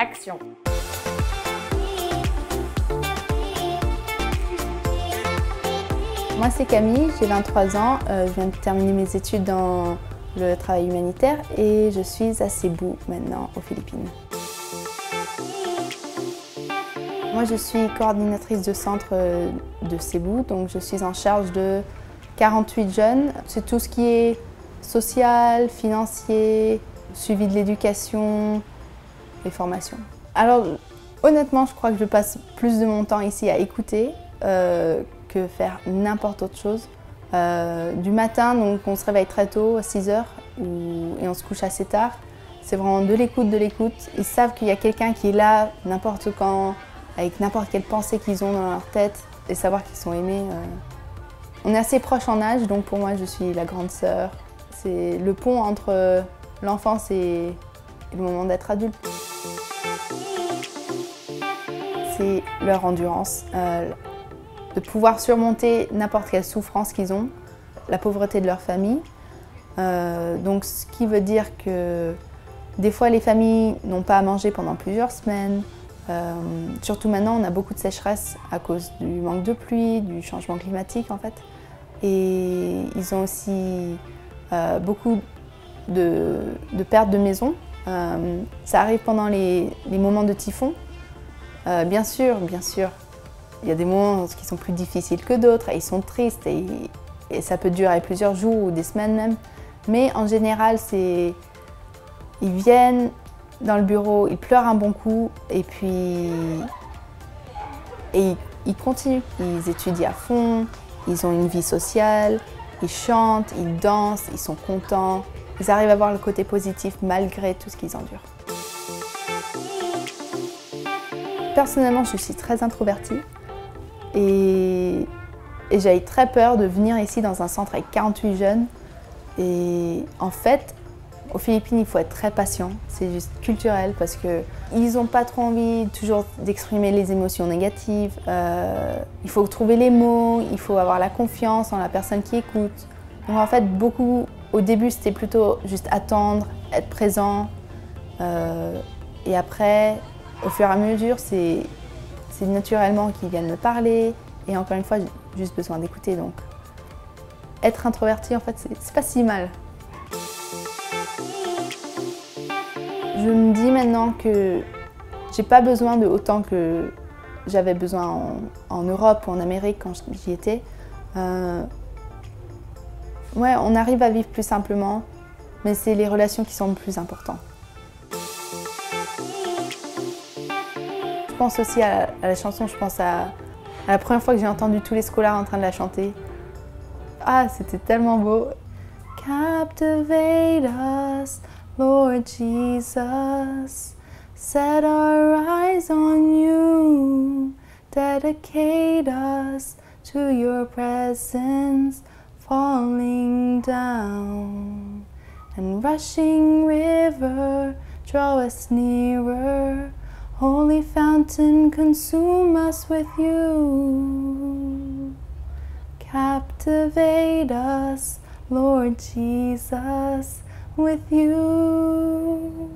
action. Moi c'est Camille, j'ai 23 ans, je viens de terminer mes études dans le travail humanitaire et je suis à Cebu maintenant aux Philippines. Moi je suis coordinatrice de centre de Cebu, donc je suis en charge de 48 jeunes. C'est tout ce qui est social, financier, suivi de l'éducation et formation. Alors honnêtement je crois que je passe plus de mon temps ici à écouter que faire n'importe autre chose. Du matin, donc on se réveille très tôt, à 6 h, et on se couche assez tard. C'est vraiment de l'écoute, de l'écoute. Ils savent qu'il y a quelqu'un qui est là n'importe quand, avec n'importe quelle pensée qu'ils ont dans leur tête, et savoir qu'ils sont aimés. On est assez proches en âge, donc pour moi je suis la grande sœur. C'est le pont entre l'enfance et le moment d'être adulte. C'est leur endurance. De pouvoir surmonter n'importe quelle souffrance qu'ils ont, la pauvreté de leur famille. Donc ce qui veut dire que des fois les familles n'ont pas à manger pendant plusieurs semaines. Surtout maintenant, on a beaucoup de sécheresse à cause du manque de pluie, du changement climatique en fait. Et ils ont aussi beaucoup de pertes de maisons. Ça arrive pendant les moments de typhon. Bien sûr. Il y a des moments qui sont plus difficiles que d'autres, et ils sont tristes et ça peut durer plusieurs jours ou des semaines même. Mais en général, ils viennent dans le bureau, ils pleurent un bon coup et puis ils continuent. Ils étudient à fond, ils ont une vie sociale, ils chantent, ils dansent, ils sont contents. Ils arrivent à voir le côté positif malgré tout ce qu'ils endurent. Personnellement, je suis très introvertie. Et j'avais très peur de venir ici dans un centre avec 48 jeunes. Et en fait, aux Philippines, il faut être très patient. C'est juste culturel parce qu'ils n'ont pas trop envie toujours d'exprimer les émotions négatives. Il faut trouver les mots, il faut avoir la confiance en la personne qui écoute. Donc en fait, au début, c'était plutôt juste attendre, être présent. Et après, au fur et à mesure, c'est naturellement qu'ils viennent me parler, et encore une fois, j'ai juste besoin d'écouter. Donc, être introverti, en fait, c'est pas si mal. Je me dis maintenant que j'ai pas besoin de autant que j'avais besoin en Europe ou en Amérique quand j'y étais. Ouais, on arrive à vivre plus simplement, mais c'est les relations qui sont le plus importantes. Je pense aussi à la chanson, je pense à la première fois que j'ai entendu tous les scolaires en train de la chanter. Ah, c'était tellement beau. Captivate us, Lord Jesus. Set our eyes on you. Dedicate us to your presence, falling down. And rushing river, draw us nearer. Holy fountain, consume us with you. Captivate us, Lord Jesus, with you.